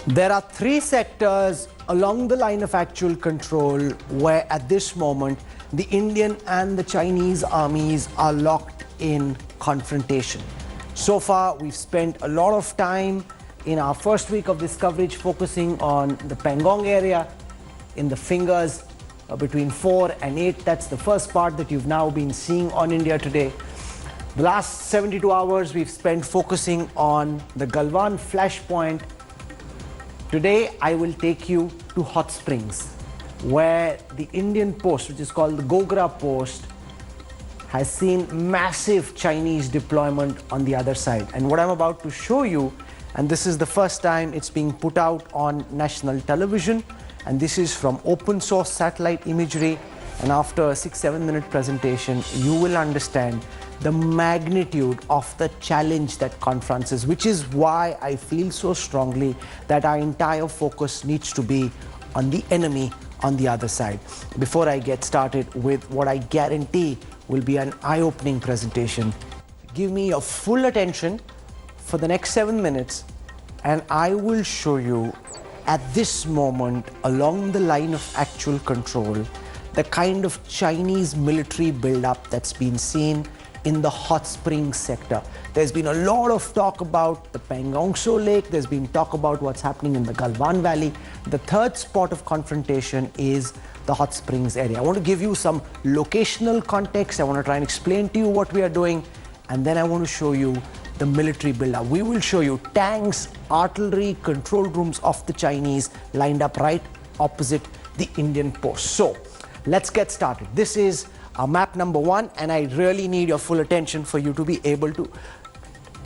There are three sectors along the line of actual control where at this moment the Indian and the Chinese armies are locked in confrontation. So far we've spent a lot of time in our first week of this coverage focusing on the Pangong area in the fingers between 4 and 8. That's the first part that you've now been seeing on India Today. The last 72 hours we've spent focusing on the Galwan flashpoint. Today I will take you to Hot Springs, where the Indian post, which is called the Gogra post, has seen massive Chinese deployment on the other side. And what I'm about to show you, and this is the first time it's being put out on national television, and this is from open source satellite imagery, and after a 6-7 minute presentation you will understand the magnitude of the challenge that confronts us, which is why I feel so strongly that our entire focus needs to be on the enemy on the other side. Before I get started with what I guarantee will be an eye-opening presentation, give me your full attention for the next 7 minutes and I will show you at this moment along the line of actual control the kind of Chinese military buildup that's been seen in the Hot Springs sector. There's been a lot of talk about the Pangong Lake, there's been talk about what's happening in the Galwan Valley. The third spot of confrontation is the Hot Springs area. I want to give you some locational context, I want to try and explain to you what we are doing, and then I want to show you the military buildup. We will show you tanks, artillery, control rooms of the Chinese lined up right opposite the Indian post. So let's get started. This is map number 1, and I really need your full attention for you to be able to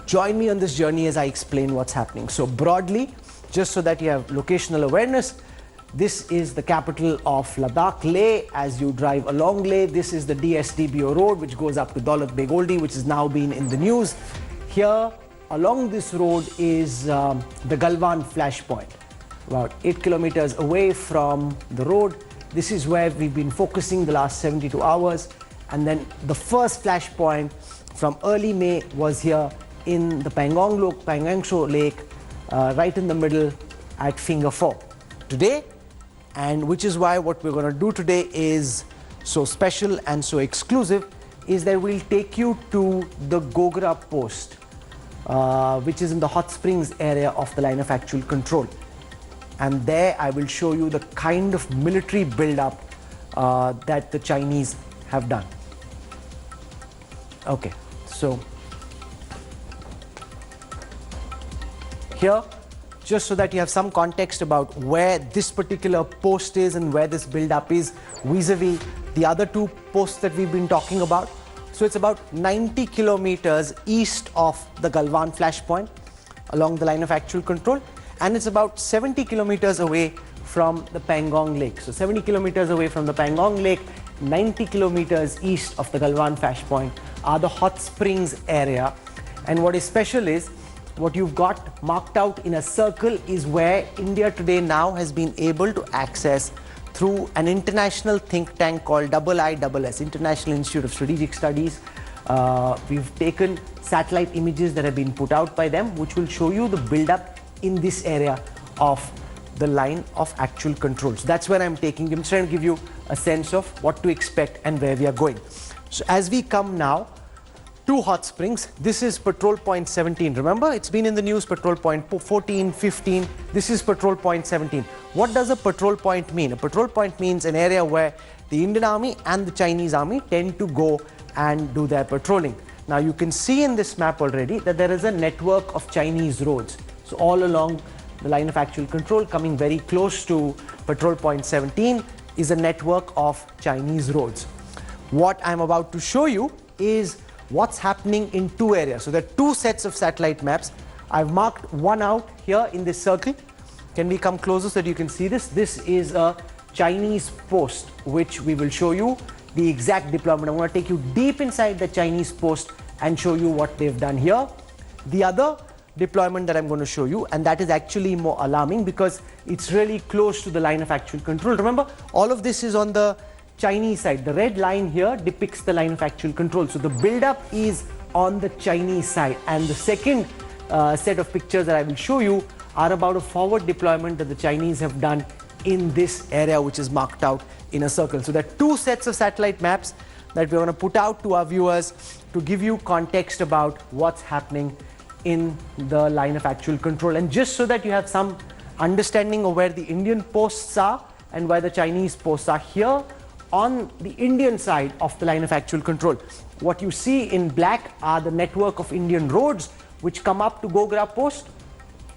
join me on this journey as I explain what's happening. So broadly, just so that you have locational awareness, this is the capital of Ladakh, Leh. As you drive along Leh, this is the DSDBO road which goes up to Daulat Beg Oldi, which has now been in the news. Here along this road is the Galwan flashpoint, about 8 kilometers away from the road. This is where we've been focusing the last 72 hours. And then the first flashpoint from early May was here in the Pangong Lake, right in the middle at Finger 4. Today, and which is why what we're going to do today is so special and so exclusive, is that we'll take you to the Gogra post, which is in the Hot Springs area of the line of actual control. And there I will show you the kind of military buildup that the Chinese have done. Okay, so here, just so that you have some context about where this particular post is and where this buildup is vis-a-vis the other two posts that we've been talking about. So it's about 90 kilometers east of the Galwan flashpoint along the line of actual control. And it's about 70 kilometers away from the Pangong Lake. So 70 kilometers away from the Pangong Lake, 90 kilometers east of the Galwan flashpoint are the Hot Springs area. And what is special is, what you've got marked out in a circle is where India Today now has been able to access through an international think tank called IISS, International Institute of Strategic Studies. We've taken satellite images that have been put out by them, which will show you the buildup in this area of the line of actual control. So that's where I'm taking you. I'm trying to give you a sense of what to expect and where we are going. So as we come now to Hot Springs, this is patrol point 17. Remember, it's been in the news, patrol point 14, 15. This is patrol point 17. What does a patrol point mean? A patrol point means an area where the Indian Army and the Chinese Army tend to go and do their patrolling. Now you can see in this map already that there is a network of Chinese roads. So all along the line of actual control, coming very close to patrol point 17, is a network of Chinese roads. What I'm about to show you is what's happening in two areas. So there are two sets of satellite maps. I've marked one out here in this circle. Can we come closer so that you can see this? This is a Chinese post, which we will show you the exact deployment. I'm going to take you deep inside the Chinese post and show you what they've done here. The other deployment that I'm going to show you, and that is actually more alarming because it's really close to the line of actual control. Remember, all of this is on the Chinese side. The red line here depicts the line of actual control. So the buildup is on the Chinese side, and the second set of pictures that I will show you are about a forward deployment that the Chinese have done in this area, which is marked out in a circle. So there are two sets of satellite maps that we're going to put out to our viewers to give you context about what's happening in the line of actual control, and just so that you have some understanding of where the Indian posts are and where the Chinese posts are. Here on the Indian side of the line of actual control, what you see in black are the network of Indian roads which come up to Gogra post,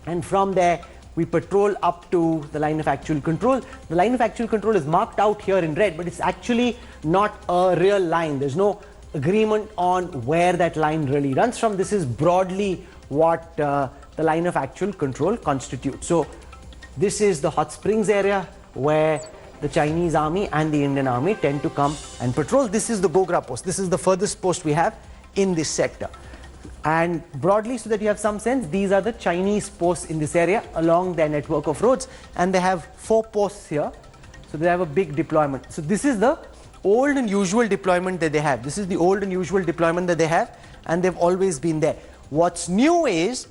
and from there we patrol up to the line of actual control. The line of actual control is marked out here in red, but it's actually not a real line. There's no agreement on where that line really runs from. This is broadly what the line of actual control constitutes. So this is the hot springs area where the Chinese army and the Indian army tend to come and patrol. This is the Gogra post. This is the furthest post we have in this sector. And broadly, so that you have some sense, these are the Chinese posts in this area along their network of roads, and they have 4 posts here. So they have a big deployment. So this is the old and usual deployment that they have. This is the old and usual deployment that they have, and they've always been there. What's new is,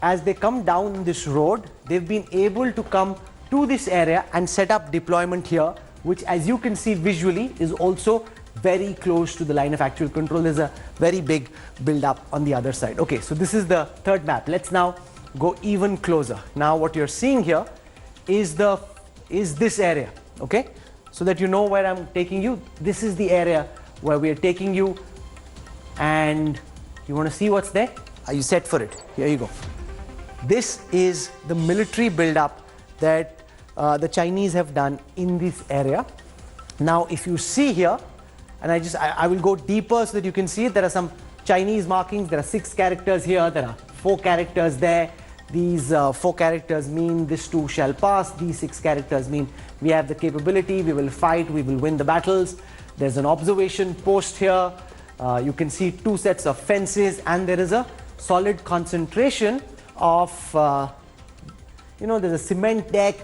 as they come down this road, they've been able to come to this area and set up deployment here, which, as you can see visually, is also very close to the line of actual control. There's a very big build-up on the other side. Okay, so this is the third map. Let's now go even closer. Now what you're seeing here is this area, okay? So that you know where I'm taking you. This is the area where we are taking you, and you want to see what's there? Are you set for it? Here you go. This is the military build-up that the Chinese have done in this area. Now, if you see here, and I will go deeper so that you can see it. There are some Chinese markings. There are 6 characters here. There are 4 characters there. These 4 characters mean this too shall pass. These 6 characters mean we have the capability, we will fight, we will win the battles. There's an observation post here. You can see 2 sets of fences, and there is a solid concentration of, there's a cement deck,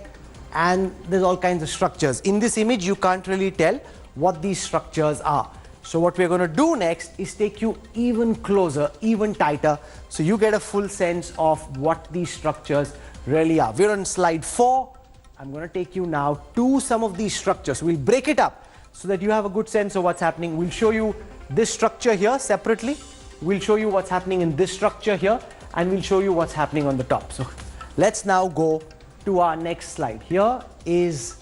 and there's all kinds of structures. In this image, you can't really tell what these structures are. So what we're going to do next is take you even closer, even tighter, so you get a full sense of what these structures really are. We're on slide 4. I'm going to take you now to some of these structures. We'll break it up so that you have a good sense of what's happening. We'll show you this structure here separately. We'll show you what's happening in this structure here, and we'll show you what's happening on the top. So let's now go to our next slide. Here is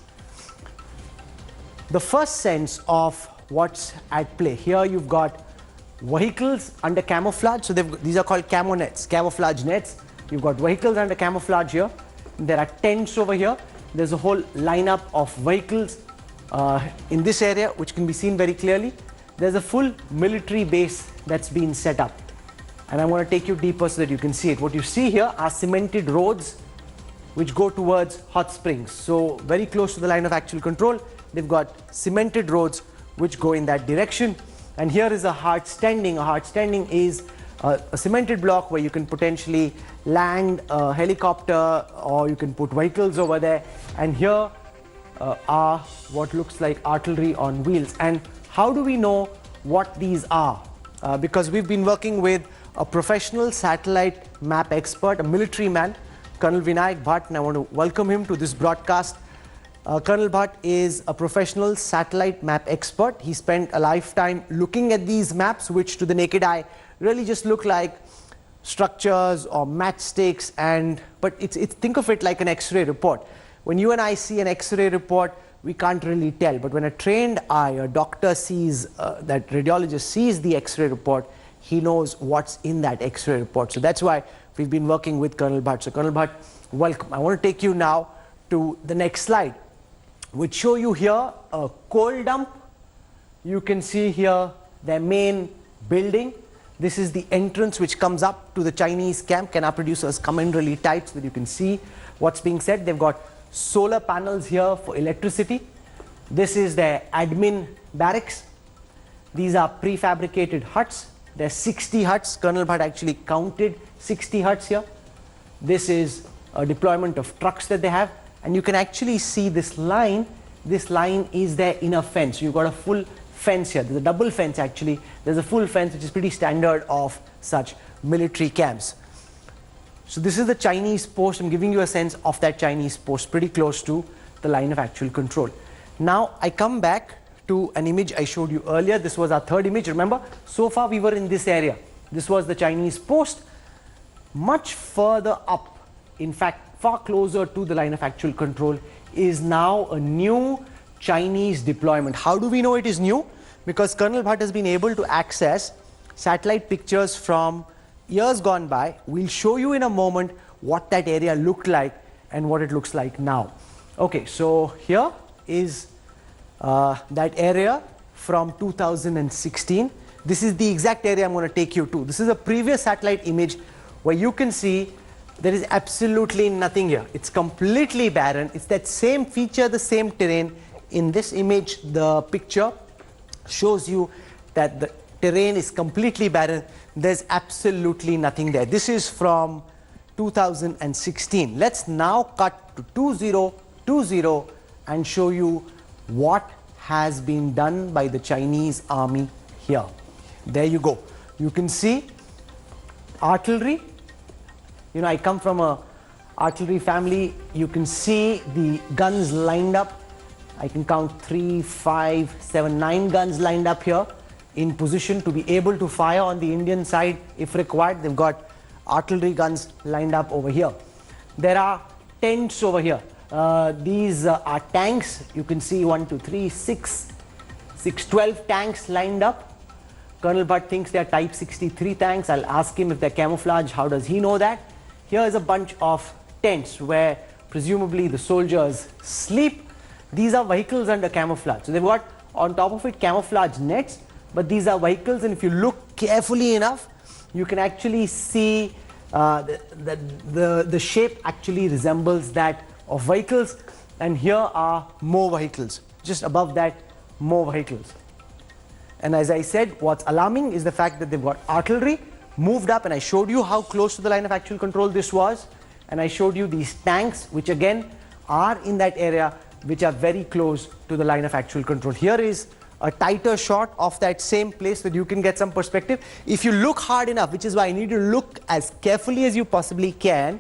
the first sense of what's at play. Here you've got vehicles under camouflage. So these are called camo nets, camouflage nets. You've got vehicles under camouflage here. There are tents over here. There's a whole lineup of vehicles in this area, which can be seen very clearly. There's a full military base that's been set up. And I want to take you deeper so that you can see it. What you see here are cemented roads which go towards hot springs. So very close to the line of actual control, they've got cemented roads which go in that direction. And here is a hard standing. A hard standing is a cemented block where you can potentially land a helicopter, or you can put vehicles over there. And here are what looks like artillery on wheels. And how do we know what these are? Because we've been working with a professional satellite map expert, a military man, Colonel Vinayak Bhatt, and I want to welcome him to this broadcast. Colonel Bhatt is a professional satellite map expert. He spent a lifetime looking at these maps, which to the naked eye really just look like structures or matchsticks, but think of it like an X-ray report. When you and I see an X-ray report, we can't really tell, but when a trained eye, a doctor sees, that radiologist sees the X-ray report, he knows what's in that X-ray report. So that's why we've been working with Colonel Bhatt. So Colonel Bhatt, welcome. I want to take you now to the next slide, which show you here a coal dump. You can see here their main building. This is the entrance which comes up to the Chinese camp. Can our producers come in really tight so that you can see what's being said? They've got solar panels here for electricity. This is their admin barracks. These are prefabricated huts. There's 60 huts. Colonel Bhatt actually counted 60 huts here. This is a deployment of trucks that they have. And you can actually see this line. This line is their inner fence. You've got a full fence here. There's a double fence actually. There's a full fence which is pretty standard of such military camps. So this is the Chinese post. I'm giving you a sense of that Chinese post, pretty close to the line of actual control. Now I come back to an image I showed you earlier. This was our third image. Remember, so far we were in this area. This was the Chinese post. Much further up, in fact far closer to the line of actual control, is now a new Chinese deployment. How do we know it is new? Because Colonel Bhatt has been able to access satellite pictures from years gone by. We'll show you in a moment what that area looked like and what it looks like now. Okay, so here is that area from 2016. This is the exact area I'm going to take you to. This is a previous satellite image where you can see there is absolutely nothing here. It's completely barren. It's that same feature, the same terrain. In this image, the picture shows you that the terrain is completely barren. There's absolutely nothing there. This is from 2016. Let's now cut to 2020 and show you what has been done by the Chinese army here. There you go. You can see artillery. You know, I come from a artillery family. You can see the guns lined up. I can count 3, 5, 7, 9 guns lined up here in position to be able to fire on the Indian side if required. They've got artillery guns lined up over here. There are tents over here. These are tanks. You can see 1, 2, 3, 6, 12 tanks lined up. Colonel Bhatt thinks they are Type 63 tanks. I'll ask him if they're camouflage. How does he know that? Here is a bunch of tents where presumably the soldiers sleep. These are vehicles under camouflage. So they've got on top of it camouflage nets, but these are vehicles, and if you look carefully enough, you can actually see the shape actually resembles that of vehicles, and here are more vehicles. Just above that, more vehicles. And as I said, what's alarming is the fact that they've got artillery moved up, and I showed you how close to the line of actual control this was, and I showed you these tanks which again are in that area which are very close to the line of actual control. Here is a tighter shot of that same place so that you can get some perspective. If you look hard enough, which is why I need to look as carefully as you possibly can,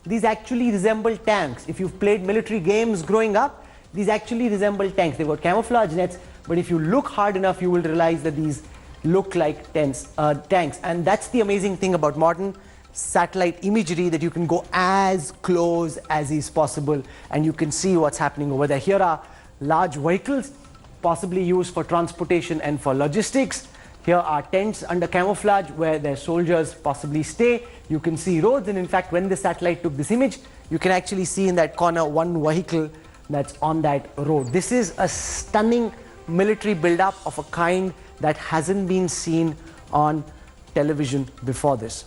these actually resemble tanks. If you've played military games growing up, these actually resemble tanks. They've got camouflage nets, but if you look hard enough, you will realize that these look like tanks. And that's the amazing thing about modern satellite imagery, that you can go as close as is possible and you can see what's happening over there. Here are large vehicles possibly used for transportation and for logistics. Here are tents under camouflage where their soldiers possibly stay. You can see roads, and in fact when the satellite took this image, you can actually see in that corner one vehicle that's on that road. This is a stunning military build-up of a kind that hasn't been seen on television before this.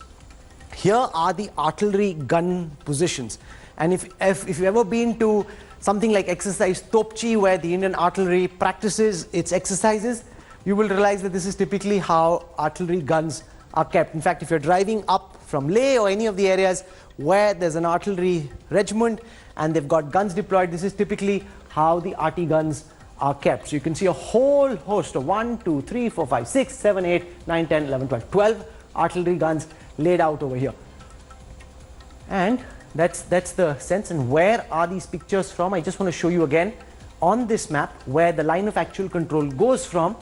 Here are the artillery gun positions, and if you've ever been to something like exercise Topchi, where the Indian artillery practices its exercises, you will realize that this is typically how artillery guns are kept. In fact, if you're driving up from Leh or any of the areas where there's an artillery regiment and they've got guns deployed, this is typically how the arty guns are kept. So you can see a whole host of 1, 2, 3, 4, 5, 6, 7, 8, 9, 10, 11, 12, 12 artillery guns laid out over here. And that's the sense. And where are these pictures from? I just want to show you again on this map where the line of actual control goes from.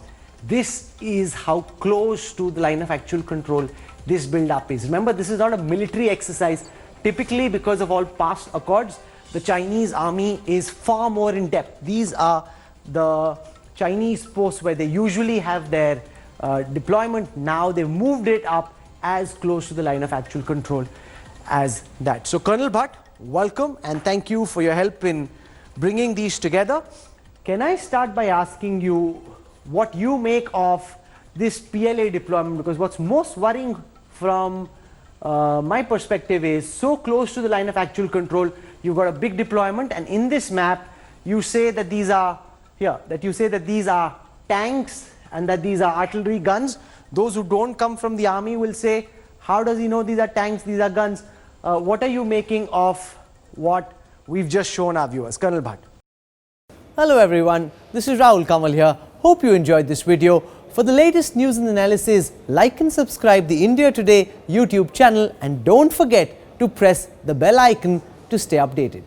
This is how close to the line of actual control this build-up is. Remember, this is not a military exercise. Typically, because of all past accords, the Chinese army is far more in depth. These are the Chinese posts where they usually have their deployment. Now they've moved it up as close to the line of actual control as that. So Colonel Bhatt, welcome, and thank you for your help in bringing these together. Can I start by asking you what you make of this PLA deployment? Because what's most worrying from my perspective is so close to the line of actual control, you've got a big deployment, and in this map you say that these are tanks and that these are artillery guns. Those who don't come from the army will say, how does he know these are tanks, these are guns? What are you making of what we've just shown our viewers? Colonel Bhatt. Hello everyone, this is Rahul Kamal here. Hope you enjoyed this video. For the latest news and analysis, like and subscribe the India Today YouTube channel, and don't forget to press the bell icon to stay updated.